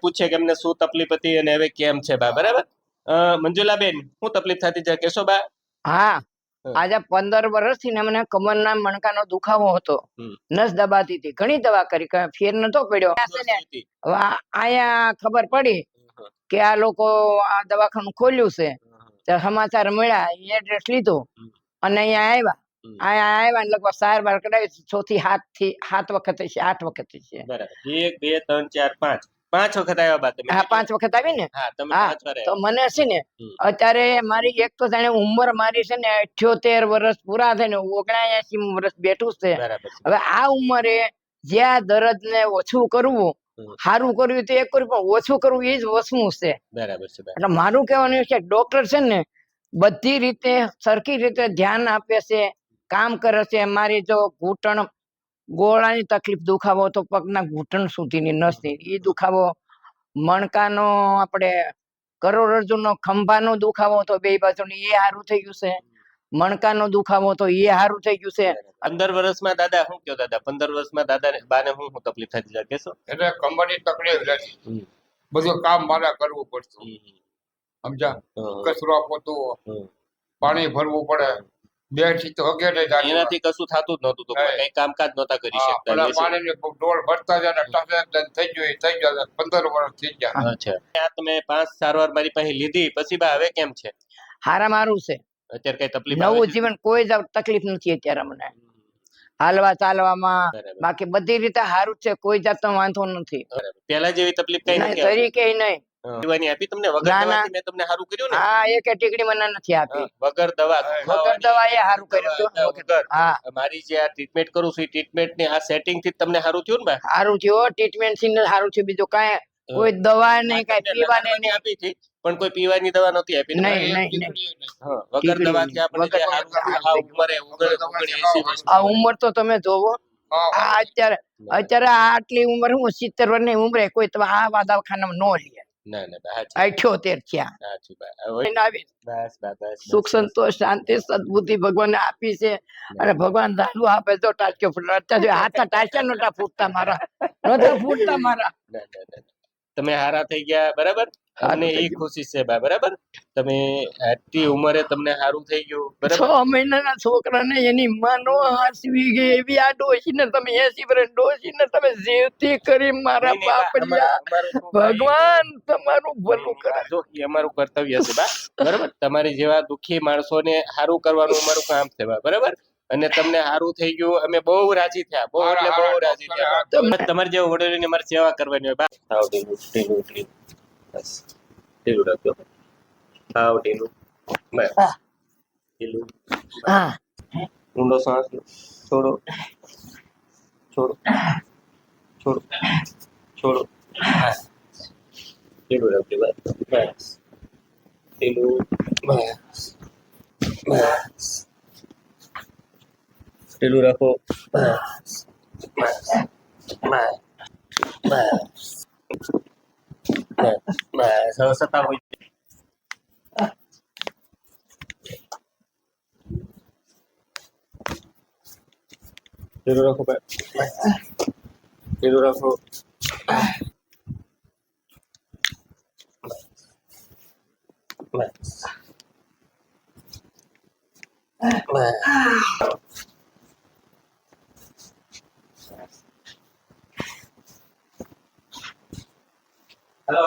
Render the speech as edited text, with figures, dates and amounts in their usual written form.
પૂછે કે એમને શું તકલીફ હતી અને હવે કેમ છે બા, બરાબર? મંજુલાબેન, શું તકલીફ થતી છે કેશો બા? હા, આજે 15 વર્ષથી ને મને કમરના મણકાનો દુખાવો હતો, નસ દબાતી હતી, ઘણી દવા કરી, ફેર નતો પડ્યો. આયા ખબર પડી કે આ લોકો આ દવાખાનું ખોલ્યું છે, સમાચાર મળ્યા, એડ્રેસ લીધું અને અહીંયા આવ્યા ને લગભગ 4 વાર કઢાવી, 6 થી 7 વખત છે, 8 વખત છે. બરાબર, 1 2 3 4 5 વખત આવ્યા બા તમે? હા, 5 વખત આવી ને. હા, તમે 5 વાર તો મને છે ને અત્યારે મારી એક તો જાણે ઉંમર મારી છે ને 78 વર્ષ પૂરા થઈને 79 વર્ષ બેઠું છે. હવે આ ઉંમરે જ્યાં દર્દ ને ઓછું કરવું, સારું કરવું તો એક કર્યું, પણ ઓછું કરવું એ જ વસ્તુ છે. બરાબર છે. એટલે મારું કહેવાનું છે ડોક્ટર છે ને બધી રીતે સરખી રીતે ધ્યાન આપે છે, કામ કરે છે. મારી જો ઘૂંટણ ગોળાની તકલીફ, દુખાવો તો પગના ઘૂંટણ સુધીની નસની એ દુખાવો, મણકાનો આપણે કરોડરજ્જુનો ખંભાનો દુખાવો તો બે બાજુની એ સારું થઈ ગયું છે, મણકાનો દુખાવો તો એ સારું થઈ ગયું છે. 15 વર્ષમાં દાદા શું કયો દાદા? 15 વર્ષમાં દાદા બાને શું તકલીફ થતી છે કેશો? એટલે કમરની તકલીફ રહેતી, બધું કામ મારે કરવું પડતું, સમજા? કચરો પોતું, પાણી ભરવું પડે, બેઠી તો અગેડે એનાથી કશું થતું જ નતું, તો કઈ કામકાજ નતા કરી શકતા. પાણીની ડોળ ભરતા જાય થઈ જાય 15 વર્ષ થઈ ગયા. અચ્છા, તમે 5 સારવાર મારી પાસે લીધી પછી બા હવે કેમ છે? હારા મારું છે અત્યારે કઈ તકલીફ? નવું જીવન, કોઈ જ તકલીફ નથી અત્યારે મને, હાલવા ચાલવામાં, બાકી બધી રીતે સારું છે, કોઈ જાતનો વાંધો નથી. પેલા જેવી તકલીફ કઈ નથી? તરીકે નહીં. પીવાની આપી તમને? વગર દવાથી મેં તમને સારું કર્યું ને? હા, એક ટીકડી મને નથી આપી, વગર દવા. વગર દવા એ સારું કર્યું. હા, મારી જે આ ટ્રીટમેન્ટ કરું છું એ ટ્રીટમેન્ટ ની આ સેટિંગ થી તમને સારું થયું ને બા? સારું થયું, ટ્રીટમેન્ટ થી સારું થયું, બીજું કાંઈ કોઈ દવા નહીં, કાંઈ પીવાની નહીં આપી હતી, પણ કોઈ પીવાની દવા નહોતી આપી. નહીં. વગર દવાથી આપણે જે સારું ઉંમરે 79 વર્ષ. આ ઉંમર તો તમે જોવો, અત્યારે આટલી ઉંમર, હું 70 વર્ષની ઉંમરે કોઈ આ દવાખાનામાં ન લે. ના 78 થયા. સુખ સંતોષ શાંતિ સદબુદ્ધિ ભગવાને આપી છે, અને ભગવાન દાદુ આપે તો ટાચક્યો ફૂટલા. અત્યારે હાથ ટાચ્યા નતા ફૂટતા મારા. તમે હારા થઈ ગયા, બરાબર? અને એ ખુશી છે બા, બરાબર? તમે આટલી ઉંમરે તમને સારું થઈ ગયું, બરાબર? 6 મહિનાના છોકરાને એની માં નો હાસવી ગઈ એવી આ ડોશીને તમે 80 વર્ષ ડોશીને તમે જીવતી કરી મારા બાપડિયા. ભગવાન તમારું ભલું કરે. જો એ અમારું કર્તવ્ય છે બા, બરાબર? તમારી જેવા દુખી માણસોને સારું કરવાનું અમારું કામ છે બા, બરાબર? અને તમને સારું થઈ ગયું, અમે બહુ રાજી થયા, બહુ એટલે બહુ રાજી થયા. તમારી જેવા વડીલોની અમારે સેવા કરવાની હોય બા. બસ ઢીલું રાખજો, સાવ ઢીલું, બસ ઢીલું. ઊંડો શ્વાસ લો, છોડો, ઢીલું રાખજો, બસ ઢીલું, બસ ઢીલું રાખો, બસ હવે સતાવો. ઢીલું રાખો, ઢીલું રાખો, બસ. હેલો.